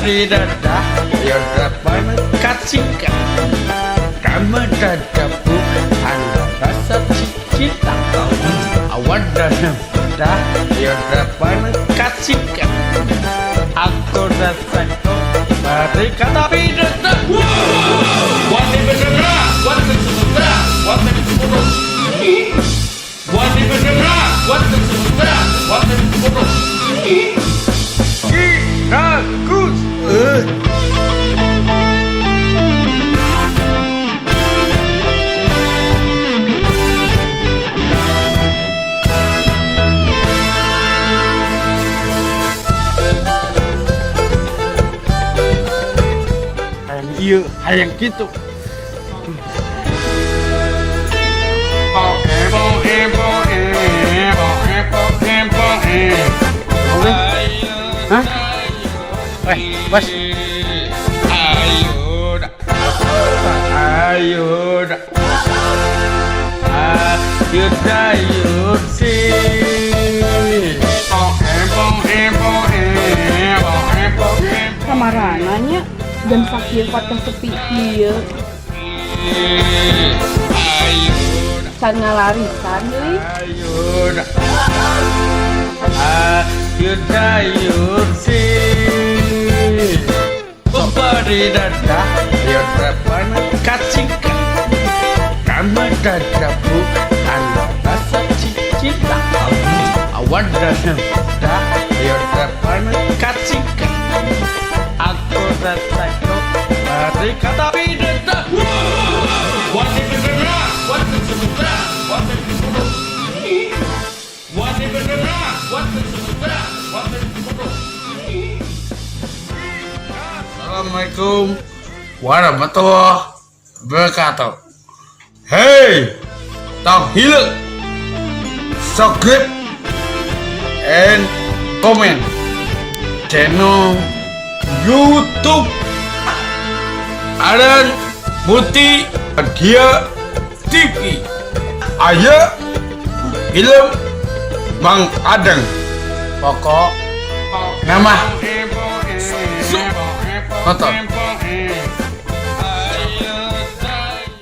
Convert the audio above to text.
Dari dadah Yodapan kacikan Kamu dadaku Anda rasa cinta Awan dan dadah Yodapan kacikan Aku rasa kau Mari kata bidata Wani benerna, wani semuda, wani sepuluh. Wani benerna, wani semuda, wani sepuluh. Rakus iya, hayang gitu. Hah? Bos. Ayo dah. Ayo sih. Kamarananya dan sakit patah sepi ieu. Can ngalarisan deui. Ayo dah. Ayo sih. Beri dadah, yodapan kacikan. Kamu dadaku, anda rasa cinta. Awan dan dadah, yodapan kacikan. Aku rasa kau, mari kata bidata. Wani benerna, wani semuda, wani sepuluh. Wani benerna, wani semuda, wani sepuluh. Assalamualaikum warahmatullahi wabarakatuh. Hey, tong hilek, subscribe and comment channel YouTube Adan Muti Dia TV. Ayo film Mang Adeng. Pokok nama motor